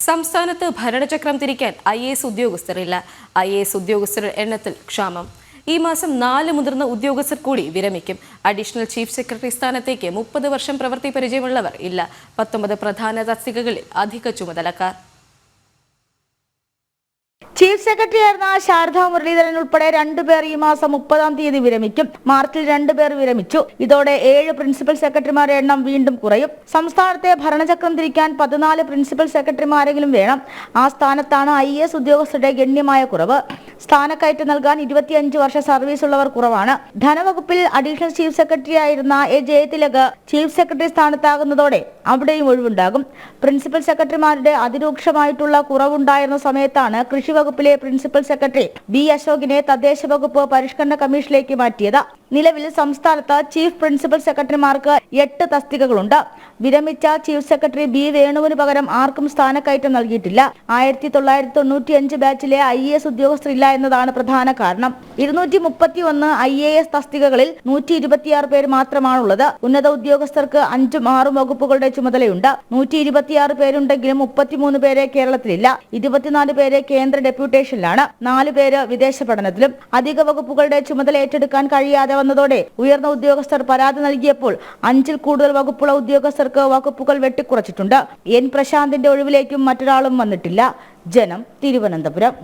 സംസ്ഥാനത്ത് ഭരണചക്രം തിരിക്കാൻ IAS ഉദ്യോഗസ്ഥരില്ല. IAS ഉദ്യോഗസ്ഥരുടെ എണ്ണത്തിൽ ക്ഷാമം. ഈ മാസം 4 മുതിർന്ന ഉദ്യോഗസ്ഥർ കൂടി വിരമിക്കും. അഡീഷണൽ ചീഫ് സെക്രട്ടറി സ്ഥാനത്തേക്ക് 30 വർഷം പ്രവൃത്തി പരിചയമുള്ളവർ ഇല്ല. 19 പ്രധാന തസ്തികകളിൽ അധിക ചുമതലക്കാർ. ചീഫ് സെക്രട്ടറിയായിരുന്ന ശാരദാ മുരളീധരൻ ഉൾപ്പെടെ 2 പേർ ഈ മാസം 30-ാം തീയതി വിരമിക്കും. മാർച്ചിൽ 2 പേർ വിരമിച്ചു. ഇതോടെ 7 പ്രിൻസിപ്പൽ സെക്രട്ടറിമാരുടെ എണ്ണം വീണ്ടും കുറയും. സംസ്ഥാനത്തെ ഭരണചക്രം തിരിക്കാൻ 14 പ്രിൻസിപ്പൽ സെക്രട്ടറിമാരെങ്കിലും വേണം. ആ സ്ഥാനത്താണ് IAS ഉദ്യോഗസ്ഥരുടെ ഗണ്യമായ കുറവ്. സ്ഥാനക്കയറ്റം നൽകാൻ 25 വർഷ സർവീസ് ഉള്ളവർ കുറവാണ്. ധനവകുപ്പിൽ അഡീഷണൽ ചീഫ് സെക്രട്ടറി ആയിരുന്ന ജയതിലക് ചീഫ് സെക്രട്ടറി സ്ഥാനത്താകുന്നതോടെ അവിടെയും ഒഴിവുണ്ടാകും. പ്രിൻസിപ്പൽ സെക്രട്ടറിമാരുടെ അതിരൂക്ഷമായിട്ടുള്ള കുറവുണ്ടായിരുന്ന സമയത്താണ് കൃഷി വകുപ്പിലെ പ്രിൻസിപ്പൽ സെക്രട്ടറി B. അശോകിനെ തദ്ദേശ വകുപ്പ് പരിഷ്കരണ കമ്മീഷനിലേക്ക് മാറ്റിയത്. നിലവിൽ സംസ്ഥാനത്ത് ചീഫ് പ്രിൻസിപ്പൽ സെക്രട്ടറിമാർക്ക് 8 തസ്തികകളുണ്ട്. വിരമിച്ച ചീഫ് സെക്രട്ടറി B. വേണുവിന് പകരം ആർക്കും സ്ഥാനക്കയറ്റം നൽകിയിട്ടില്ല. 1995 ബാച്ചിലെ IAS ഉദ്യോഗസ്ഥരില്ല എന്നതാണ് പ്രധാന കാരണം. 231 IAS തസ്തികകളിൽ 126 പേര് മാത്രമാണുള്ളത്. ഉന്നത ഉദ്യോഗസ്ഥർക്ക് 5ഉം 6ഉം വകുപ്പുകളുടെ ചുമതലയുണ്ട്. 126 പേരുണ്ടെങ്കിലും 33 പേരെ കേരളത്തിലില്ല. 24 പേര് കേന്ദ്ര ഡെപ്യൂട്ടേഷനിലാണ്. 4 പേര് വിദേശ പഠനത്തിലും. അധിക വകുപ്പുകളുടെ ചുമതല ഏറ്റെടുക്കാൻ കഴിയാതെ വന്നതോടെ ഉയർന്ന ഉദ്യോഗസ്ഥർ പരാതി നൽകിയപ്പോൾ 5-ൽ കൂടുതൽ വകുപ്പുള്ള ഉദ്യോഗസ്ഥർക്ക് വകുപ്പുകൾ വെട്ടിക്കുറച്ചിട്ടുണ്ട്. N. പ്രശാന്തിന്റെ ഒഴിവിലേക്കും മറ്റൊരാളും വന്നിട്ടില്ല. ജനം, തിരുവനന്തപുരം.